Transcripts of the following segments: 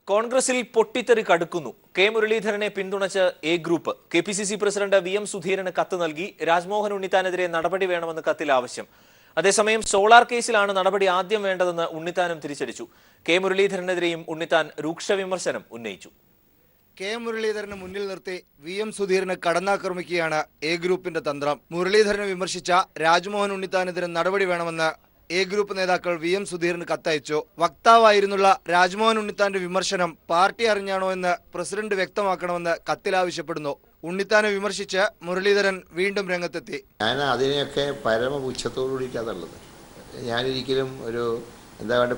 കോൺഗ്രസിൽ പൊട്ടിത്തെറി കടുക്കുന്നു. കെ മുരളീധരനെ പിന്തുണച്ച് A group. KPCC president V M. സുധീരന് കത്ത് നൽകി. രാജ്മോഹൻ ഉണ്ണിത്താനെതിരെ നടപടി വേണമെന്ന് കത്തിൽ ആവശ്യം. അതേസമയം സോളാർ കേസിലാണ് നടപടി ആദ്യം വേണ്ടതെന്ന് ഉണ്ണിത്താനും തിരിച്ചടിച്ചു. കെ മുരളീധരനെതിരെയും ഉണ്ണിത്താൻ രൂക്ഷ വിമർശനം ഉന്നയിച്ചു. കെ മുരളീധരന് മുന്നിൽ നിർത്തി വി.എം. സുധീരന് കടന്നാക്രമിക്കുകയാണ് എ ഗ്രൂപ്പിന്റെ തന്ത്രം. മുരളീധരനെ വിമർശിച്ച രാജ്മോഹൻ ഉണ്ണിത്താനെതിരെ നടപടി വേണമെന്ന് എ ഗ്രൂപ്പ് നേതാക്കൾ വി.എം. സുധീരന് കത്തയച്ചു. വക്താവായിരുന്നുള്ള രാജ്മോഹൻ ഉണ്ണിത്താന്റെ വിമർശനം പാർട്ടി അറിഞ്ഞാണോ എന്ന് പ്രസിഡന്റ് വ്യക്തമാക്കണമെന്ന് കത്തിൽ ആവശ്യപ്പെടുന്നു. ഉണ്ണിത്താനെ വിമർശിച്ച് മുരളീധരൻ വീണ്ടും രംഗത്തെത്തി. ഞാൻ അതിനെയൊക്കെ പരമപുച്ഛത്തോടുകൂടിയിട്ടാണുള്ളത്. ഞാനൊരിക്കലും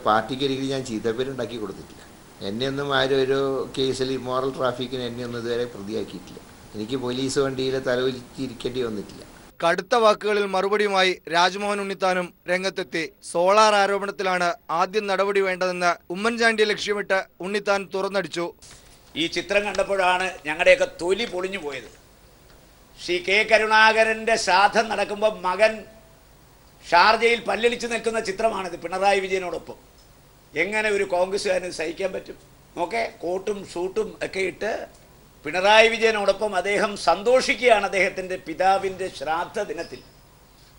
പാർട്ടിക്ക് ഒരിക്കലും ഞാൻ ചീത്തപ്പേരുണ്ടാക്കി കൊടുത്തിട്ടില്ല. എന്നെയൊന്നും ആരും ഒരു കേസിൽ മോറൽ ട്രാഫിക്കിന് എന്നെയൊന്നും ഇതുവരെ പ്രതിയാക്കിയിട്ടില്ല. എനിക്ക് പോലീസ് വണ്ടിയിൽ തലവലിച്ചിരിക്കേണ്ടി വന്നിട്ടില്ല. കടുത്ത വാക്കുകളിൽ മറുപടിയുമായി രാജ്മോഹൻ ഉണ്ണിത്താനും രംഗത്തെത്തി. സോളാർ ആരോപണത്തിലാണ് ആദ്യം നടപടി വേണ്ടതെന്ന് ഉമ്മൻചാണ്ടിയെ ലക്ഷ്യമിട്ട് ഉണ്ണിത്താൻ തുറന്നടിച്ചു. ഈ ചിത്രം കണ്ടപ്പോഴാണ് ഞങ്ങളുടെയൊക്കെ തൊലി പൊളിഞ്ഞു പോയത്. ശ്രീ കെ കരുണാകരൻ്റെ ശ്രാദ്ധം നടക്കുമ്പോൾ മകൻ ഷാർജയിൽ പല്ലലിച്ചു നിൽക്കുന്ന ചിത്രമാണിത്. പിണറായി വിജയനോടൊപ്പം എങ്ങനെ ഒരു കോൺഗ്രസ്സുകാരന് സഹിക്കാൻ പറ്റും? നോക്കെ കോട്ടും ഷൂട്ടും ഒക്കെ ഇട്ട് പിണറായി വിജയനോടൊപ്പം അദ്ദേഹം സന്തോഷിക്കുകയാണ് അദ്ദേഹത്തിൻ്റെ പിതാവിൻ്റെ ശ്രാദ്ധ ദിനത്തിൽ.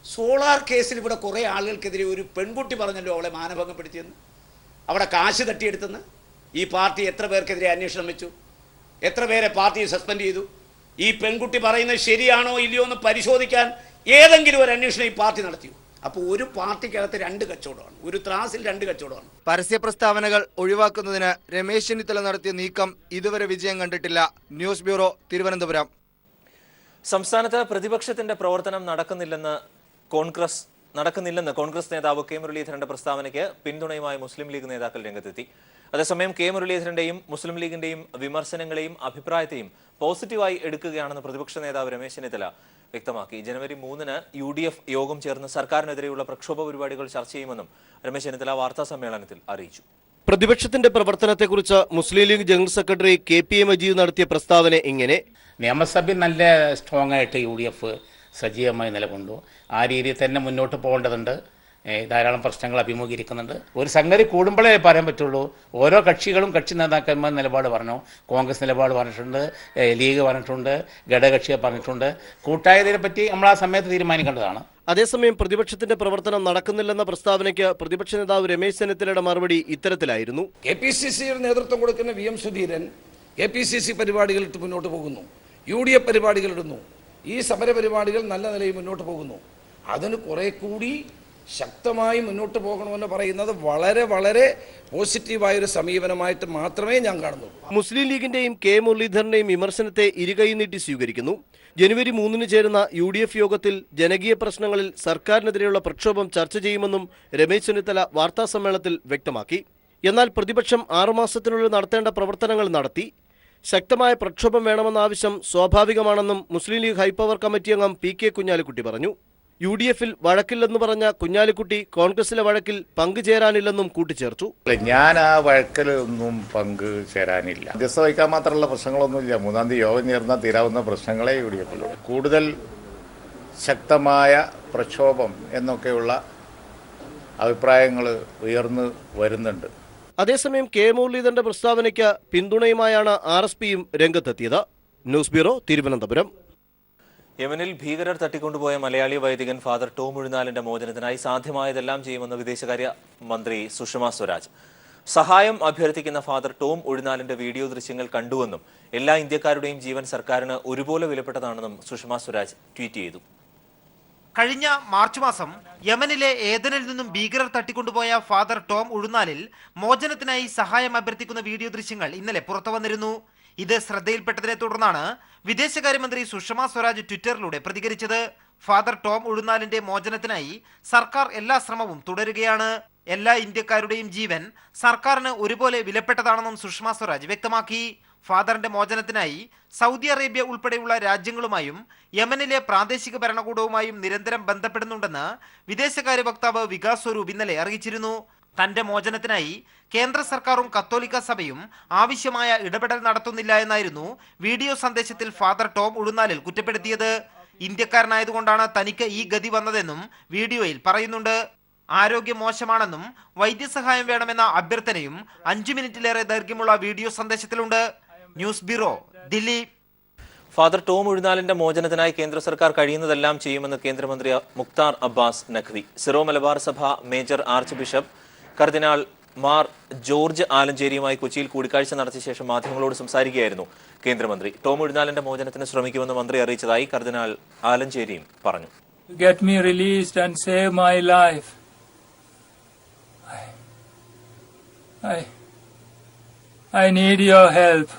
സോളാർ കേസിൽ ഇവിടെ കുറേ ആളുകൾക്കെതിരെ ഒരു പെൺകുട്ടി പറഞ്ഞല്ലോ അവളെ മാനഭംഗപ്പെടുത്തിയെന്ന്, അവിടെ കാശ് തട്ടിയെടുത്തെന്ന്. ഈ പാർട്ടി എത്ര പേർക്കെതിരെ അന്വേഷണം വെച്ചു? എത്ര പേരെ പാർട്ടി സസ്പെൻഡ് ചെയ്തു? ഈ പെൺകുട്ടി പറയുന്നത് ശരിയാണോ ഇല്ലയോ എന്ന് പരിശോധിക്കാൻ ഏതെങ്കിലും ഒരു അന്വേഷണം ഈ പാർട്ടി നടത്തിയോ? അപ്പോൾ ഒരു പാർട്ടിക്കകത്ത് രണ്ട് കച്ചവടമാണ്, ഒരു ത്രാസിൽ രണ്ട് കച്ചവടമാണ്. പരസ്യ പ്രസ്താവനകൾ ഒഴിവാക്കുന്നതിന് രമേശ് ചെന്നിത്തല നടത്തിയ നീക്കം ഇതുവരെ വിജയം കണ്ടിട്ടില്ല. News bureau, Thiruvananthapuram. സംസ്ഥാനത്ത് പ്രതിപക്ഷത്തിന്റെ പ്രവർത്തനം നടക്കുന്നില്ലെന്ന് കോൺഗ്രസ് നേതാവ് കെ മുരളീധരന്റെ പ്രസ്താവനയ്ക്ക് പിന്തുണയുമായി മുസ്ലിം ലീഗ് നേതാക്കൾ രംഗത്തെത്തി. അതേസമയം കെ മുരളീധരന്റെയും മുസ്ലിം ലീഗിന്റെയും വിമർശനങ്ങളെയും അഭിപ്രായത്തെയും പോസിറ്റീവായി എടുക്കുകയാണെന്ന് പ്രതിപക്ഷ നേതാവ് രമേശ് ചെന്നിത്തല വ്യക്തമാക്കി. ജനുവരി 3-ന് UDF യോഗം ചേർന്ന് സർക്കാരിനെതിരെയുള്ള പ്രക്ഷോഭ പരിപാടികൾ ചർച്ച ചെയ്യുമെന്നും രമേശ് ചെന്നിത്തല വാർത്താ സമ്മേളനത്തിൽ അറിയിച്ചു. പ്രതിപക്ഷത്തിന്റെ പ്രവർത്തനത്തെക്കുറിച്ച് Muslim League general secretary KPA Majeed നടത്തിയ പ്രസ്താവന ഇങ്ങനെ: നിയമസഭയിൽ നല്ല സ്ട്രോങ് ആയിട്ട് UDF സജീവമായി നിലകൊണ്ടു. ആ രീതിയിൽ തന്നെ മുന്നോട്ട് പോകേണ്ടതുണ്ട്. ധാരാളം പ്രശ്നങ്ങൾ അഭിമുഖീകരിക്കുന്നുണ്ട്. ഒരു സംഗതി കൂടുമ്പോഴേ പറയാൻ പറ്റുള്ളൂ. ഓരോ കക്ഷികളും കക്ഷി നേതാക്കന്മാർ നിലപാട് പറഞ്ഞു. കോൺഗ്രസ് നിലപാട് പറഞ്ഞിട്ടുണ്ട്, ലീഗ് പറഞ്ഞിട്ടുണ്ട്, ഘടകകക്ഷിയെ പറഞ്ഞിട്ടുണ്ട്. കൂട്ടായതിനെ പറ്റി നമ്മൾ ആ സമയത്ത് തീരുമാനിക്കേണ്ടതാണ്. അതേസമയം പ്രതിപക്ഷത്തിന്റെ പ്രവർത്തനം നടക്കുന്നില്ലെന്ന പ്രസ്താവനയ്ക്ക് പ്രതിപക്ഷ നേതാവ് രമേശ് ചെന്നിത്തലയുടെ മറുപടി ഇത്തരത്തിലായിരുന്നു. കെ.പി.സി.സിയുടെ നേതൃത്വം കൊടുക്കുന്ന വി.എം. സുധീരൻ കെ.പി.സി.സി പരിപാടികളിട്ട് മുന്നോട്ട് പോകുന്നു, UDF പരിപാടികളിടുന്നു. ഈ സമര പരിപാടികൾ നല്ല നിലയിൽ മുന്നോട്ട് പോകുന്നു. അതിന് കുറെ കൂടി ശക്തമായി മുന്നോട്ട് പോകണമെന്ന് പറയുന്നത് വളരെ വളരെ പോസിറ്റീവായൊരു സമീപനമായിട്ട് മാത്രമേ ഞാൻ കാണുന്നുള്ളൂ. മുസ്ലിം ലീഗിന്റെയും കെ മുരളീധരന്റെയും വിമർശനത്തെ ഇരുകൈ നീട്ടി സ്വീകരിക്കുന്നു. ജനുവരി 3-ന് ചേരുന്ന UDF യോഗത്തിൽ ജനകീയ പ്രശ്നങ്ങളിൽ സർക്കാരിനെതിരെയുള്ള പ്രക്ഷോഭം ചർച്ച ചെയ്യുമെന്നും രമേശ് ചെന്നിത്തല വാർത്താസമ്മേളനത്തിൽ വ്യക്തമാക്കി. എന്നാൽ പ്രതിപക്ഷം 6 മാസത്തിനുള്ളിൽ നടത്തേണ്ട പ്രവർത്തനങ്ങൾ നടത്തി. ശക്തമായ പ്രക്ഷോഭം വേണമെന്ന ആവശ്യം സ്വാഭാവികമാണെന്നും മുസ്ലിം ലീഗ് ഹൈപ്പവർ കമ്മിറ്റി അംഗം PK കുഞ്ഞാലിക്കുട്ടി പറഞ്ഞു. UDF-ൽ വഴക്കില്ലെന്ന് പറഞ്ഞ കുഞ്ഞാലിക്കുട്ടി കോൺഗ്രസിലെ വഴക്കിൽ പങ്കുചേരാനില്ലെന്നും കൂട്ടിച്ചേർത്തു. ഞാൻ ആ വഴക്കിലൊന്നും പങ്കുചേരാനില്ല. മധ്യസ്ഥ വഹിക്കാൻ മാത്രമുള്ള പ്രശ്നങ്ങളൊന്നുമില്ല. 3-ാം തീയതി യോഗം ചേർന്നാൽ തീരാവുന്ന പ്രശ്നങ്ങളെ UDF-ലുള്ളൂ. കൂടുതൽ ശക്തമായ പ്രക്ഷോഭം എന്നൊക്കെയുള്ള അഭിപ്രായങ്ങൾ ഉയർന്നു വരുന്നുണ്ട്. അതേസമയം കെ മുരളീധരന്റെ പ്രസ്താവനയ്ക്ക് പിന്തുണയുമായാണ് RSPയും രംഗത്തെത്തിയത്. News bureau, Thiruvananthapuram. യമനിൽ ഭീകരർ തട്ടിക്കൊണ്ടുപോയ മലയാളി വൈദികൻ ഫാദർ ടോം ഉഴുന്നാലിന്റെ മോചനത്തിനായി സാധ്യമായതെല്ലാം ചെയ്യുമെന്ന് വിദേശകാര്യ മന്ത്രി സുഷമ സ്വരാജ്. സഹായം അഭ്യർത്ഥിക്കുന്ന ഫാദർ ടോം ഉഴുന്നാലിന്റെ വീഡിയോ ദൃശ്യങ്ങൾ കണ്ടുവെന്നും എല്ലാ ഇന്ത്യക്കാരുടെയും ജീവൻ സർക്കാരിന് ഒരുപോലെ വിലപ്പെട്ടതാണെന്നും സുഷമ സ്വരാജ് ട്വീറ്റ് ചെയ്തു. കഴിഞ്ഞ മാർച്ച് മാസം യമനിലെ ഏദനിൽ നിന്നും ഭീകരർ തട്ടിക്കൊണ്ടുപോയ ഫാദർ ടോം ഉഴുന്നാലിൽ മോചനത്തിനായി സഹായം അഭ്യർത്ഥിക്കുന്ന വീഡിയോ ദൃശ്യങ്ങൾ ഇന്നലെ പുറത്തു വന്നിരുന്നു. ഇത് ശ്രദ്ധയിൽപ്പെട്ടതിനെ തുടർന്നാണ് വിദേശകാര്യമന്ത്രി സുഷമ സ്വരാജ് ട്വിറ്ററിലൂടെ പ്രതികരിച്ചത്. ഫാദർ ടോം ഉഴുന്നാലിന്റെ മോചനത്തിനായി സർക്കാർ എല്ലാ ശ്രമവും തുടരുകയാണ്. എല്ലാ ഇന്ത്യക്കാരുടെയും ജീവൻ സർക്കാരിന് ഒരുപോലെ വിലപ്പെട്ടതാണെന്നും സുഷമ സ്വരാജ് വ്യക്തമാക്കി. ഫാദറിന്റെ മോചനത്തിനായി സൗദി അറേബ്യ ഉൾപ്പെടെയുള്ള രാജ്യങ്ങളുമായും യമനിലെ പ്രാദേശിക ഭരണകൂടവുമായും നിരന്തരം ബന്ധപ്പെടുന്നുണ്ടെന്ന് വിദേശകാര്യ വക്താവ് വികാസ് സ്വരൂപ് ഇന്നലെ അറിയിച്ചിരുന്നു. തന്റെ മോചനത്തിനായി കേന്ദ്ര സർക്കാരും കത്തോലിക്ക സഭയും ആവശ്യമായ ഇടപെടൽ നടത്തുന്നില്ല എന്നായിരുന്നു വീഡിയോ സന്ദേശത്തിൽ ഫാദർ ടോം ഉഴുന്നാലിൽ കുറ്റപ്പെടുത്തിയത്. ഇന്ത്യക്കാരനായതുകൊണ്ടാണ് തനിക്ക് ഈ ഗതി വന്നതെന്നും വീഡിയോയിൽ പറയുന്നുണ്ട്. ആരോഗ്യം മോശമാണെന്നും വൈദ്യസഹായം വേണമെന്ന അഭ്യർത്ഥനയും 5 മിനിറ്റിലേറെ ദൈർഘ്യമുള്ള വീഡിയോ സന്ദേശത്തിലുണ്ട്. News bureau, Dilli. Father Tom ഉഴുന്നാലിന്റെ മോചനത്തിനായി കേന്ദ്ര സർക്കാർ കഴിയുന്നതെല്ലാം ചെയ്യുമെന്ന് കേന്ദ്രമന്ത്രി മുക്താർ അബ്ബാസ് നഖ്വി. സിറോ മലബാർ സഭ മേജർ ആർച്ച് ബിഷപ്പ് കർദിനാൾ മാർ ജോർജ് ആലഞ്ചേരിയുമായി കൊച്ചിയിൽ കൂടിക്കാഴ്ച നടത്തിയ ശേഷം മാധ്യമങ്ങളോട് സംസാരിക്കുകയായിരുന്നു കേന്ദ്രമന്ത്രി. ടോം ഉഴുന്നാലിന്റെ മോചനത്തിന് ശ്രമിക്കുമെന്ന് മന്ത്രി അറിയിച്ചതായി കർദിനാൾ ആലഞ്ചേരിയും പറഞ്ഞു. Get me released and save my life. I need your help.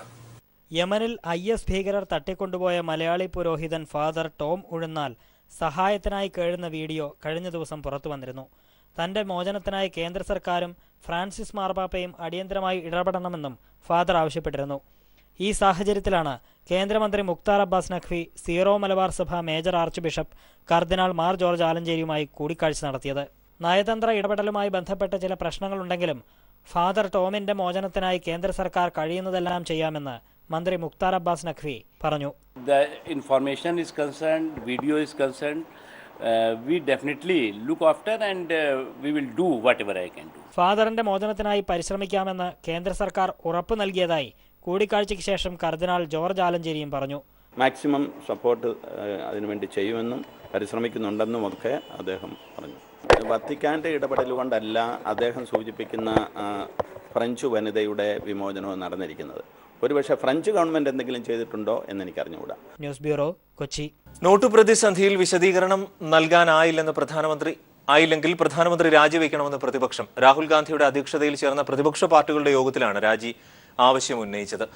യമനിൽ IS ഭീകരർ തട്ടിക്കൊണ്ടുപോയ മലയാളി പുരോഹിതൻ ഫാദർ ടോം ഉഴുന്നാൽ സഹായത്തിനായി കേഴുന്ന വീഡിയോ കഴിഞ്ഞ ദിവസം പുറത്തു വന്നിരുന്നു. തന്റെ മോചനത്തിനായി കേന്ദ്ര സർക്കാരും ഫ്രാൻസിസ് മാർപ്പാപ്പയും അടിയന്തരമായി ഇടപെടണമെന്നും ഫാദർ ആവശ്യപ്പെട്ടിരുന്നു. ഈ സാഹചര്യത്തിലാണ് കേന്ദ്രമന്ത്രി മുക്താർ അബ്ബാസ് നഖ്വി സീറോ മലബാർ സഭ മേജർ ആർച്ച് ബിഷപ്പ് കർദിനാൾ മാർ ജോർജ് ആലഞ്ചേരിയുമായി കൂടിക്കാഴ്ച നടത്തിയത്. നയതന്ത്ര ഇടപെടലുമായി ബന്ധപ്പെട്ട ചില പ്രശ്നങ്ങളുണ്ടെങ്കിലും ഫാദർ ടോമിന്റെ മോചനത്തിനായി കേന്ദ്ര സർക്കാർ കഴിയുന്നതെല്ലാം ചെയ്യാമെന്ന് മന്ത്രി മുക്താർ അബ്ബാസ് നഖ്വി പറഞ്ഞു. The information is concerned, video is concerned, we definitely look after and we will do whatever I can do. ഫാദറിന്റെ മോചനത്തിനായി പരിശ്രമിക്കാമെന്ന് കേന്ദ്ര സർക്കാർ ഉറപ്പു നൽകിയതായി കൂടിക്കാഴ്ചയ്ക്ക് ശേഷം കർദിനാൾ ജോർജ് ആലഞ്ചേരിയും പറഞ്ഞു. മാക്സിമം സപ്പോർട്ട് അതിനുവേണ്ടി ചെയ്യുമെന്നും പരിശ്രമിക്കുന്നുണ്ടെന്നുമൊക്കെ അദ്ദേഹം പറഞ്ഞു. വത്തിക്കാൻ്റെ ഇടപെടൽ കൊണ്ടല്ല അദ്ദേഹം സൂചിപ്പിക്കുന്ന ഫ്രഞ്ച് വനിതയുടെ വിമോചനവും നടന്നിരിക്കുന്നത്. ഒരുപക്ഷെ ഫ്രഞ്ച് ഗവൺമെന്റ് എന്തെങ്കിലും ചെയ്തിട്ടുണ്ടോ എന്ന് എനിക്ക് അറിഞ്ഞുകൂടാ. News bureau, Kochi. നോട്ടു പ്രതിസന്ധിയിൽ വിശദീകരണം നൽകാനായില്ലെങ്കിൽ പ്രധാനമന്ത്രി രാജിവെക്കണമെന്ന് പ്രതിപക്ഷം. രാഹുൽ ഗാന്ധിയുടെ അധ്യക്ഷതയിൽ ചേർന്ന പ്രതിപക്ഷ പാർട്ടികളുടെ യോഗത്തിലാണ് രാജി ആവശ്യം ഉന്നയിച്ചത്.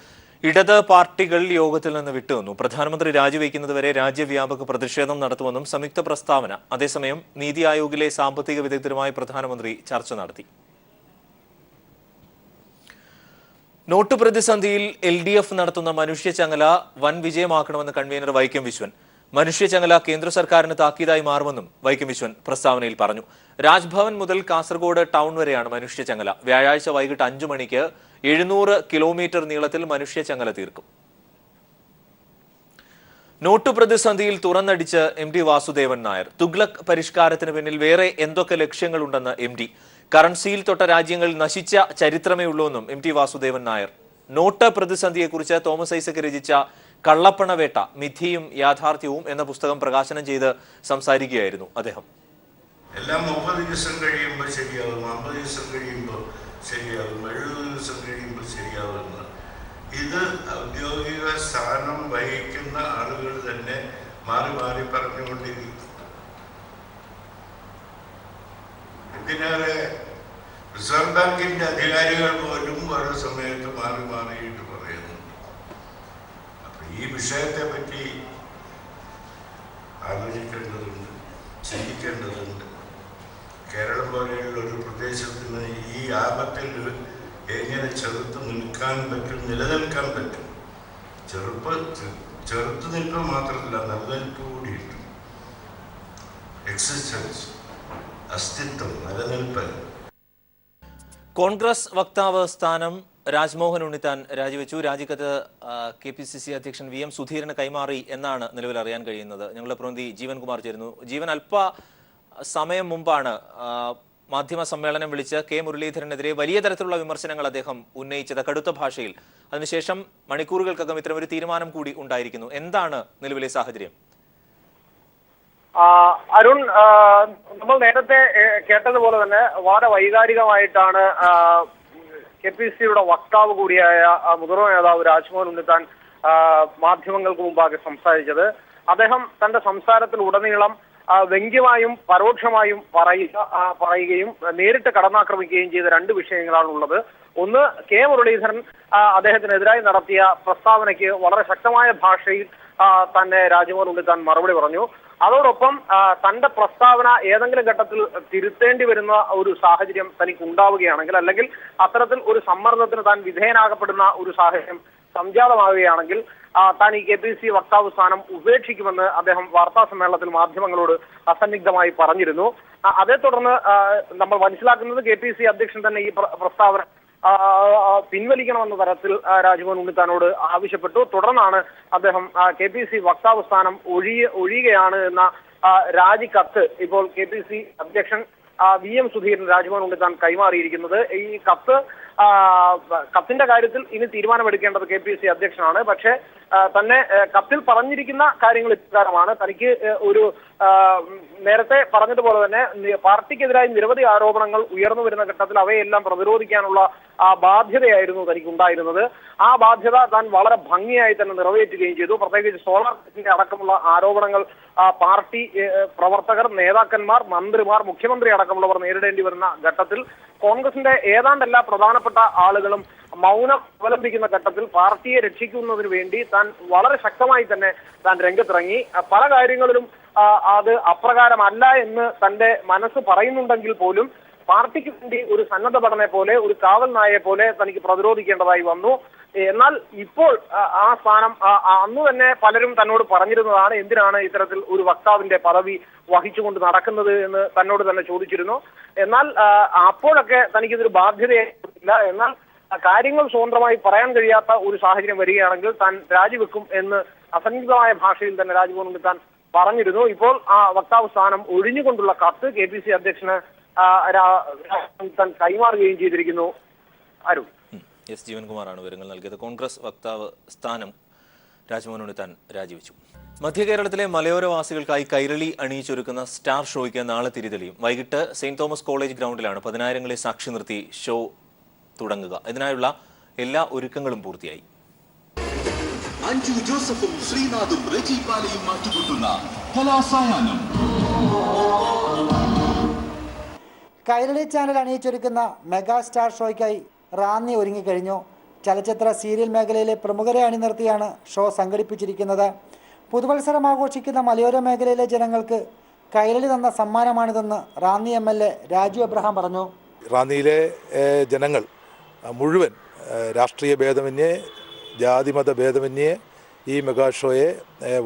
ഇടത് പാർട്ടികൾ യോഗത്തിൽ നിന്ന് വിട്ടുവന്നു. പ്രധാനമന്ത്രി രാജിവെക്കുന്നതുവരെ രാജ്യവ്യാപക പ്രതിഷേധം നടത്തുമെന്നും സംയുക്ത പ്രസ്താവന. അതേസമയം നീതി ആയോഗിലെ സാമ്പത്തിക വിദഗ്ധരുമായി പ്രധാനമന്ത്രി ചർച്ച നടത്തി. നോട്ടു പ്രതിസന്ധിയിൽ LDF നടത്തുന്ന മനുഷ്യചങ്ങല വൻ വിജയമാക്കണമെന്ന് കൺവീനർ വൈക്കം വിശ്വൻ. മനുഷ്യചങ്ങല കേന്ദ്ര സർക്കാരിന് താക്കീതായി മാറുമെന്നും വൈക്കം വിശ്വൻ പ്രസ്താവനയിൽ പറഞ്ഞു. രാജ്ഭവൻ മുതൽ കാസർഗോഡ് ടൗൺ വരെയാണ് മനുഷ്യചങ്ങല. വ്യാഴാഴ്ച വൈകിട്ട് 5 മണിക്ക് 700 കിലോമീറ്റർ നീളത്തിൽ മനുഷ്യചങ്ങല തീർക്കും. നോട്ടു പ്രതിസന്ധിയിൽ തുറന്നടിച്ച് MD വാസുദേവൻ നായർ. തുഗ്ലക് പരിഷ്കാരത്തിന് പിന്നിൽ വേറെ എന്തൊക്കെ ലക്ഷ്യങ്ങളുണ്ടെന്ന് MD. കറൻസിയിൽ തൊട്ട രാജ്യങ്ങൾ നശിച്ച ചരിത്രമേ ഉള്ളൂവെന്നും MD വാസുദേവൻ നായർ. നോട്ട് പ്രതിസന്ധിയെക്കുറിച്ച് തോമസ് ഐസക് രചിച്ച കള്ളപ്പണവേട്ട മിഥിയും യാഥാർത്ഥ്യവും എന്ന പുസ്തകം പ്രകാശനം ചെയ്ത് സംസാരിക്കുകയായിരുന്നു അദ്ദേഹം. എല്ലാം 30 ദിവസം കഴിയുമ്പോൾ ശരിയാവും, 50 ദിവസം കഴിയുമ്പോൾ ശരിയാവും, 70 ദിവസം കഴിയുമ്പോൾ ശരിയാവുമെന്ന്. ഇത് ഔദ്യോഗിക സ്ഥാനം വഹിക്കുന്ന ആളുകൾ തന്നെ മാറി മാറി പറഞ്ഞുകൊണ്ടിരിക്കും. ഇതിനേറെ റിസർവ് ബാങ്കിന്റെ അധികാരികൾ പോലും ഓരോ സമയത്ത് മാറി മാറിയിട്ട് പറയുന്നു. അപ്പൊ ഈ വിഷയത്തെ പറ്റി ആലോചിക്കേണ്ടതുണ്ട്, ചിന്തിക്കേണ്ടതുണ്ട്. കേരളം പോലെയുള്ള ഒരു പ്രദേശത്തിന് ഈ ആപത്തിൽ എങ്ങനെ ചെറുത്ത് നിൽക്കാൻ പറ്റും, നിലനിൽക്കാൻ പറ്റും. ചെറുത്ത് നിൽപ്പ് മാത്രമല്ല, നിലനിൽപ്പ് കൂടിയിട്ട്. എക്സിസ്റ്റൻസ്, അസ്തിത്വം, നിലനിൽപ്പ്. കോൺഗ്രസ് വക്താവ് സ്ഥാനം രാജ്മോഹൻ ഉണ്ണിത്താൻ രാജിവെച്ചു. രാജിക്കത്ത് KPCC അധ്യക്ഷൻ VM സുധീരന് കൈമാറി എന്നാണ് നിലവിൽ അറിയാൻ കഴിയുന്നത്. ഞങ്ങളുടെ പ്രതിനിധി ജീവൻ കുമാർ ചേരുന്നു. ജീവൻ, അല്പ സമയം മുമ്പാണ് മാധ്യമ സമ്മേളനം വിളിച്ച് K മുരളീധരനെതിരെ വലിയ തരത്തിലുള്ള വിമർശനങ്ങൾ അദ്ദേഹം ഉന്നയിച്ചത് കടുത്ത ഭാഷയിൽ. അതിനുശേഷം മണിക്കൂറുകൾക്കകം ഇത്തരമൊരു തീരുമാനം കൂടി ഉണ്ടായിരിക്കുന്നു. എന്താണ് നിലവിലെ സാഹചര്യം? അരുൺ, നമ്മൾ നേരത്തെ കേട്ടതുപോലെ തന്നെ വളരെ വൈകാരികമായിട്ടാണ് KPCCയുടെ വക്താവ് കൂടിയായ മുതിർന്ന നേതാവ് രാജ്മോഹൻ ഉണ്ണിത്താൻ മാധ്യമങ്ങൾക്ക് മുമ്പാകെ സംസാരിച്ചത്. അദ്ദേഹം തന്റെ സംസാരത്തിൽ ഉടനീളം വ്യംഗ്യമായും പരോക്ഷമായും പറയുകയും നേരിട്ട് കടന്നാക്രമിക്കുകയും ചെയ്ത 2 വിഷയങ്ങളാണുള്ളത്. ഒന്ന്, K മുരളീധരൻ അദ്ദേഹത്തിനെതിരായി നടത്തിയ പ്രസ്താവനയ്ക്ക് വളരെ ശക്തമായ ഭാഷയിൽ തന്നെ രാജ്മോഹൻ ഉണ്ണിത്താൻ മറുപടി പറഞ്ഞു. അതോടൊപ്പം തന്റെ പ്രസ്താവന ഏതെങ്കിലും ഘട്ടത്തിൽ തിരുത്തേണ്ടി വരുന്ന ഒരു സാഹചര്യം തനിക്ക് ഉണ്ടാവുകയാണെങ്കിൽ, അല്ലെങ്കിൽ അത്തരത്തിൽ ഒരു സമ്മർദ്ദത്തിന് താൻ വിധേയനാകപ്പെടുന്ന ഒരു സാഹചര്യം സംജാതമാവുകയാണെങ്കിൽ താൻ ഈ KPCC വക്താവ് സ്ഥാനം ഉപേക്ഷിക്കുമെന്ന് അദ്ദേഹം വാർത്താ സമ്മേളനത്തിൽ മാധ്യമങ്ങളോട് അസന്നിഗ്ധമായി പറഞ്ഞിരുന്നു. അതേ തുടർന്ന് നമ്മൾ മനസ്സിലാക്കുന്നത് KPCC അധ്യക്ഷൻ തന്നെ ഈ പ്രസ്താവന പിൻവലിക്കണമെന്ന തരത്തിൽ രാജ്മോഹൻ ഉണ്ണിത്താനോട് ആവശ്യപ്പെട്ടു. തുടർന്നാണ് അദ്ദേഹം KPCC വക്താവ് സ്ഥാനം ഒഴിയുകയാണ് എന്ന രാജിക്കത്ത് ഇപ്പോൾ KPCC അധ്യക്ഷൻ VM സുധീരൻ രാജ്മോഹൻ ഉണ്ണിത്താൻ കൈമാറിയിരിക്കുന്നത്. ഈ കത്തിന്റെ കാര്യത്തിൽ ഇനി തീരുമാനമെടുക്കേണ്ടത് KPC അധ്യക്ഷനാണ്. പക്ഷേ തന്നെ കത്തിൽ പറഞ്ഞിരിക്കുന്ന കാര്യങ്ങൾ ഇപ്രകാരമാണ്. തനിക്ക് ഒരു നേരത്തെ പറഞ്ഞതുപോലെ തന്നെ പാർട്ടിക്കെതിരായി നിരവധി ആരോപണങ്ങൾ ഉയർന്നു വരുന്ന ഘട്ടത്തിൽ അവയെല്ലാം പ്രതിരോധിക്കാനുള്ള ബാധ്യതയായിരുന്നു തനിക്ക് ഉണ്ടായിരുന്നത്. ആ ബാധ്യത താൻ വളരെ ഭംഗിയായി തന്നെ നിറവേറ്റുകയും ചെയ്തു. പ്രത്യേകിച്ച് സോളാർ അടക്കമുള്ള ആരോപണങ്ങൾ പാർട്ടി പ്രവർത്തകർ, നേതാക്കന്മാർ, മന്ത്രിമാർ, മുഖ്യമന്ത്രി അടക്കമുള്ളവർ നേരിടേണ്ടി വരുന്ന ഘട്ടത്തിൽ കോൺഗ്രസിന്റെ ഏതാണ്ട് എല്ലാ പ്രധാനപ്പെട്ട ആളുകളും മൗനം അവലംബിക്കുന്ന ഘട്ടത്തിൽ പാർട്ടിയെ രക്ഷിക്കുന്നതിന് വേണ്ടി താൻ വളരെ ശക്തമായി തന്നെ താൻ രംഗത്തിറങ്ങി. പല കാര്യങ്ങളിലും അത് അപ്രകാരമല്ല എന്ന് തന്റെ മനസ്സ് പറയുന്നുണ്ടെങ്കിൽ പോലും പാർട്ടിക്ക് വേണ്ടി ഒരു സന്നദ്ധ ഭടനെ പോലെ, ഒരു കാവൽ നായയെ പോലെ തനിക്ക് പ്രതിരോധിക്കേണ്ടതായി വന്നു. എന്നാൽ ഇപ്പോൾ ആ സ്ഥാനം അന്ന് തന്നെ പലരും തന്നോട് പറഞ്ഞിരുന്നതാണ്, എന്തിനാണ് ഇത്തരത്തിൽ ഒരു വക്താവിന്റെ പദവി വഹിച്ചുകൊണ്ട് നടക്കുന്നത് എന്ന് തന്നോട് തന്നെ ചോദിച്ചിരുന്നു. എന്നാൽ അപ്പോഴൊക്കെ തനിക്കിതൊരു ബാധ്യതയായില്ല. എന്നാൽ കാര്യങ്ങൾ സ്വതന്ത്രമായി പറയാൻ കഴിയാത്ത ഒരു സാഹചര്യം വരികയാണെങ്കിൽ താൻ രാജിവെക്കും എന്ന് അസംയുക്തമായ ഭാഷയിൽ തന്നെ രാജ്മോഹൻ ഉണ്ണിത്താൻ പറഞ്ഞിരുന്നു. ഇപ്പോൾ ആ വക്താവ് സ്ഥാനം ഒഴിഞ്ഞുകൊണ്ടുള്ള കത്ത് KPC അധ്യക്ഷന് താൻ കൈമാറുകയും ചെയ്തിരിക്കുന്നു. അരുൺ. എസ് ജീവൻകുമാറാണ് വിവരങ്ങൾ നൽകിയത്. കോൺഗ്രസ് വക്താവ് സ്ഥാനം രാജ്മോഹൻ ഉണ്ണിത്താൻ രാജിവെച്ചു. മധ്യ കേരളത്തിലെ മലയോരവാസികൾക്കായി കൈരളി അണിയിച്ചൊരുക്കുന്ന സ്റ്റാർ ഷോയ്ക്ക് നാളെ തിരിതെളിയും. വൈകിട്ട് സെന്റ് തോമസ് കോളേജ് ഗ്രൗണ്ടിലാണ് 10,000ങ്ങളെ സാക്ഷി നിർത്തി ഷോ തുടങ്ങുക. ഇതിനായുള്ള എല്ലാ ഒരുക്കങ്ങളും പൂർത്തിയായി. അഞ്ജു ജോസഫും ശ്രീനാഥും റെജി പാലയും മാറ്റുകൂട്ടുന്ന കലാസായാഹ്നം. കൈരളി ചാനൽ അണിയിച്ചൊരുക്കുന്ന മെഗാ സ്റ്റാർ ഷോയ്ക്കായി റാന്നി ഒരുങ്ങിക്കഴിഞ്ഞു. ചലച്ചിത്ര സീരിയൽ മേഖലയിലെ പ്രമുഖരെ അണിനിർത്തിയാണ് ഷോ സംഘടിപ്പിച്ചിരിക്കുന്നത്. പുതുവത്സരം ആഘോഷിക്കുന്ന മലയോര മേഖലയിലെ ജനങ്ങൾക്ക് കൈരളി തന്ന സമ്മാനമാണിതെന്ന് റാന്നി MLA രാജു എബ്രഹാം പറഞ്ഞു. റാന്നിയിലെ ജനങ്ങൾ മുഴുവൻ രാഷ്ട്രീയ ഭേദമന്യേ, ജാതിമത ഭേദമന്യേ ഈ മെഗാ ഷോയെ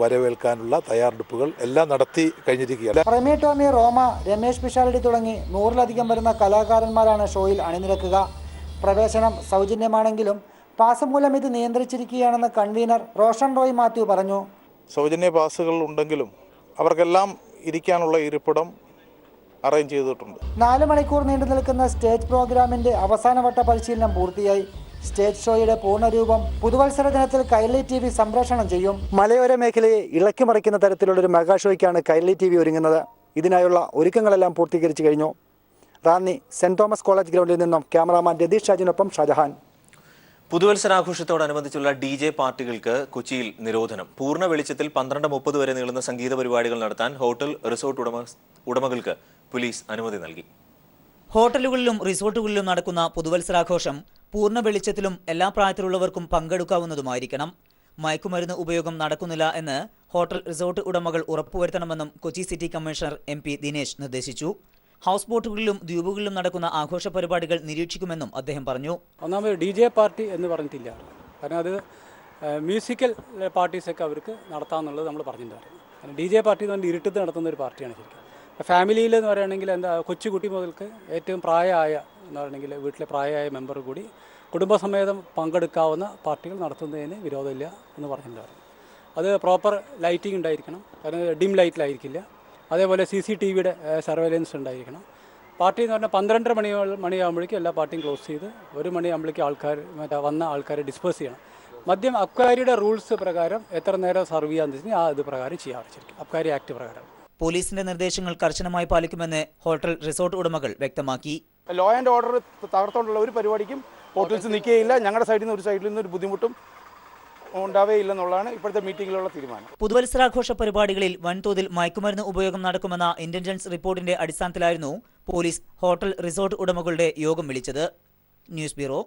വരവേൽക്കാനുള്ള തയ്യാറെടുപ്പുകൾ എല്ലാം നടത്തി കഴിഞ്ഞിരിക്കുകയാണ്. റെമി ടോമി, റോമ, രമേശ് പിഷാരടി തുടങ്ങി 100-ലധികം വരുന്ന കലാകാരന്മാരാണ് ഷോയിൽ അണിനിരക്കുക. പ്രവേശനം സൗജന്യമാണെങ്കിലും പാസ് മൂലം ഇത് നിയന്ത്രിച്ചിരിക്കുകയാണെന്ന് കൺവീനർ റോഷൻ റോയ് മാത്യു പറഞ്ഞു. സൗജന്യ പാസുകൾ ഉണ്ടെങ്കിലും അവർക്കെല്ലാം ഇരിക്കാനുള്ള ഇരിപ്പിടം അറേഞ്ച് ചെയ്തിട്ടുണ്ട്. 4 മണിക്കൂർ നീണ്ടു നിൽക്കുന്ന സ്റ്റേജ് പ്രോഗ്രാമിന്റെ അവസാനവട്ട പരിശീലനം പൂർത്തിയായി. സ്റ്റേജ് ഷോയുടെ പൂർണ്ണരൂപം പുതുവത്സര ദിനത്തിൽ കൈരളി TV സംപ്രേഷണം ചെയ്യും. മലയോര മേഖലയെ ഇളക്കിമറിക്കുന്ന തരത്തിലുള്ളൊരു മെഗാ ഷോയ്ക്കാണ് കൈരളി TV ഒരുങ്ങുന്നത്. ഇതിനായുള്ള ഒരുക്കങ്ങളെല്ലാം പൂർത്തീകരിച്ചു കഴിഞ്ഞു. റാന്നി സെന്റ് തോമസ് കോളേജ് ഗ്രൗണ്ടിൽ നിന്നും ക്യാമറാമാൻ രതീഷ് രാജിനൊപ്പം ഷാജഹാൻ. പുതുവത്സരാഘോഷത്തോടനുബന്ധിച്ചുള്ള DJ പാർട്ടികൾക്ക് കൊച്ചിയിൽ നിരോധനം. പൂർണ്ണ വെളിച്ചത്തിൽ 12:30 വരെ നീളുന്ന സംഗീത പരിപാടികൾ നടത്താൻ ഹോട്ടൽ റിസോർട്ട് ഉടമകൾക്ക് പോലീസ് അനുമതി നൽകി. ഹോട്ടലുകളിലും റിസോർട്ടുകളിലും നടക്കുന്ന പുതുവത്സരാഘോഷം പൂർണ്ണ വെളിച്ചത്തിലും എല്ലാ പ്രായത്തിലുള്ളവർക്കും പങ്കെടുക്കാവുന്നതുമായിരിക്കണം. മയക്കുമരുന്ന് ഉപയോഗം നടക്കുന്നില്ല എന്ന് ഹോട്ടൽ റിസോർട്ട് ഉടമകൾ ഉറപ്പുവരുത്തണമെന്നും Kochi city commissioner MP Dinesh നിർദ്ദേശിച്ചു. ഹൗസ് ബോട്ടുകളിലും ദ്വീപുകളിലും നടക്കുന്ന ആഘോഷ പരിപാടികൾ നിരീക്ഷിക്കുമെന്നും അദ്ദേഹം പറഞ്ഞു. ഒന്നാമത് DJ പാർട്ടി എന്ന് പറഞ്ഞിട്ടില്ല. കാരണം അത് മ്യൂസിക്കൽ പാർട്ടീസൊക്കെ അവർക്ക് നടത്താമെന്നുള്ളത് നമ്മൾ പറഞ്ഞിട്ടുണ്ടായിരുന്നു. കാരണം DJ പാർട്ടി എന്ന് പറഞ്ഞാൽ ഇരുട്ടത്ത് നടത്തുന്ന ഒരു പാർട്ടിയാണ് ശരിക്കും. ഫാമിലിയിൽ എന്ന് പറയുകയാണെങ്കിൽ കൊച്ചുകുട്ടി മുതൽക്ക് ഏറ്റവും പ്രായമായ എന്ന് പറയുകയാണെങ്കിൽ വീട്ടിലെ പ്രായമായ മെമ്പർ കൂടി കുടുംബസമേതം പങ്കെടുക്കാവുന്ന പാർട്ടികൾ നടത്തുന്നതിന് വിരോധമില്ല എന്ന് പറഞ്ഞിട്ടുണ്ടായിരുന്നു. അത് പ്രോപ്പർ ലൈറ്റിംഗ് ഉണ്ടായിരിക്കണം. കാരണം ഡിം ലൈറ്റിലായിരിക്കില്ല. അതേപോലെ CCTVയുടെ സർവൈലൻസ് ഉണ്ടായിരിക്കണം. പാർട്ടി എന്ന് പറഞ്ഞാൽ 12 മണിയാകുമ്പോഴേക്കും എല്ലാ പാർട്ടിയും ക്ലോസ് ചെയ്ത് 1 മണിയാകുമ്പോഴേക്കും വന്ന ആൾക്കാരെ ഡിസ്പേഴ്സ് ചെയ്യണം. മദ്യം അബ്കാരിയുടെ റൂൾസ് പ്രകാരം എത്ര നേരം സർവ് ചെയ്യാന്ന് വെച്ചാൽ ഇത് പ്രകാരം ചെയ്യാറ് ശരിക്കും അബ്കാരി ആക്ട് പ്രകാരം. പോലീസിന്റെ നിർദ്ദേശങ്ങൾ കർശനമായി പാലിക്കുമെന്ന് ഹോട്ടൽ റിസോർട്ട് ഉടമകൾ വ്യക്തമാക്കി. ലോ ആൻഡ് ഓർഡർ തകർത്തുകൊണ്ടുള്ള ഒരു പരിപാടിക്കും ഹോട്ടൽസ് നിൽക്കുകയില്ല. ഞങ്ങളുടെ സൈഡിൽ നിന്ന് ഒരു ബുദ്ധിമുട്ടും ഉണ്ടാവേയില്ലെന്നുള്ളതാണ് ഇപ്പോഴത്തെ മീറ്റിംഗിലുള്ള തീരുമാനം. പുതുവത്സരാഘോഷ പരിപാടികളിൽ വൻതോതിൽ മയക്കുമരുന്ന് ഉപയോഗം നടക്കുമെന്ന ഇന്റലിജൻസ് റിപ്പോർട്ടിന്റെ അടിസ്ഥാനത്തിലായിരുന്നു പോലീസ് ഹോട്ടൽ റിസോർട്ട് ഉടമകളുടെ യോഗം വിളിച്ചത്. News bureau.